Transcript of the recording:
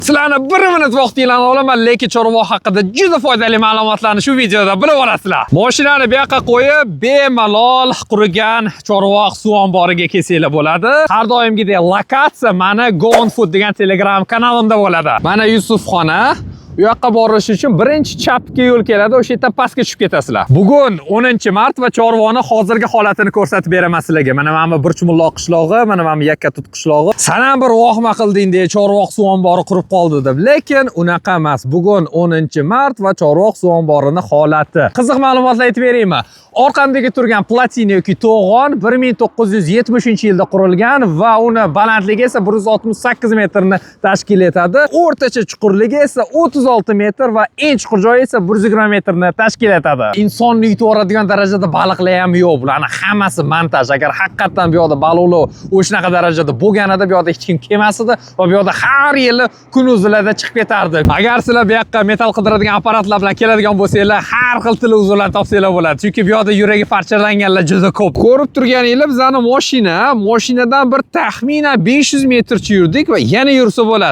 Sizlarni 1 minut vaqtinglarni olaman, lekin chorvoq haqida juda foydali ma'lumotlarni shu videoda bilib olasizlar. Mashinani bu yoqqa qo'yib, bemalol qurigan chorvoq suv omboriga kelsanglar bo'ladi. Har doimgidek lokatsiya mana Go On Food degan Telegram kanalimda bo'ladi. Mana Yusufxona. Bu yoqqa borish uchun birinchi chapga yo'l keladi, o'sha yerdan pastga tushib ketasizlar. Bugun 10-mart va Chorvoqni hozirgi holatini ko'rsatib beraman sizlarga. Mana bu Burchumulloq qishlog'i, mana bu Yakkatut qishlog'i. San ham bir vahma qilding deb Chorvoq suv ombori qurib qoldi deb. Lekin unaqa emas. Bugun 10-mart va Chorvoq suv omborining holati. Qiziq ma'lumotlar aytib beraymi? Orqamdagi turgan platina yoki to'g'on 1970-yilda qurilgan va uni balandligi esa 168 metrni tashkil etadi. O'rtacha chuqurligi esa 36 metr va eng chuqur joyi esa 120 metrni tashkil etadi. Insonni yutib yuboradigan darajada baliqlar ham yo'q. Bularning hammasi montaj. Agar haqiqatan bu yoqda baliqlar o'shanaqa darajada bo'lganida bu yoqda hech kim kelmasdi va bu yoqda har yili kunuzlarda chiqib ketardi. Agar sizlar bu yoqqa metal qidiradigan apparatlar bilan keladigan bo'lsanglar, har xil televizorlarni topsanglar bo'ladi. Chunki bu yoqda yuragi parchalanganlar juda ko'p. Ko'rib turganinglar, bizning mashinadan bir taxminan 500 metrcha yurdik va yana yursa bo'ladi.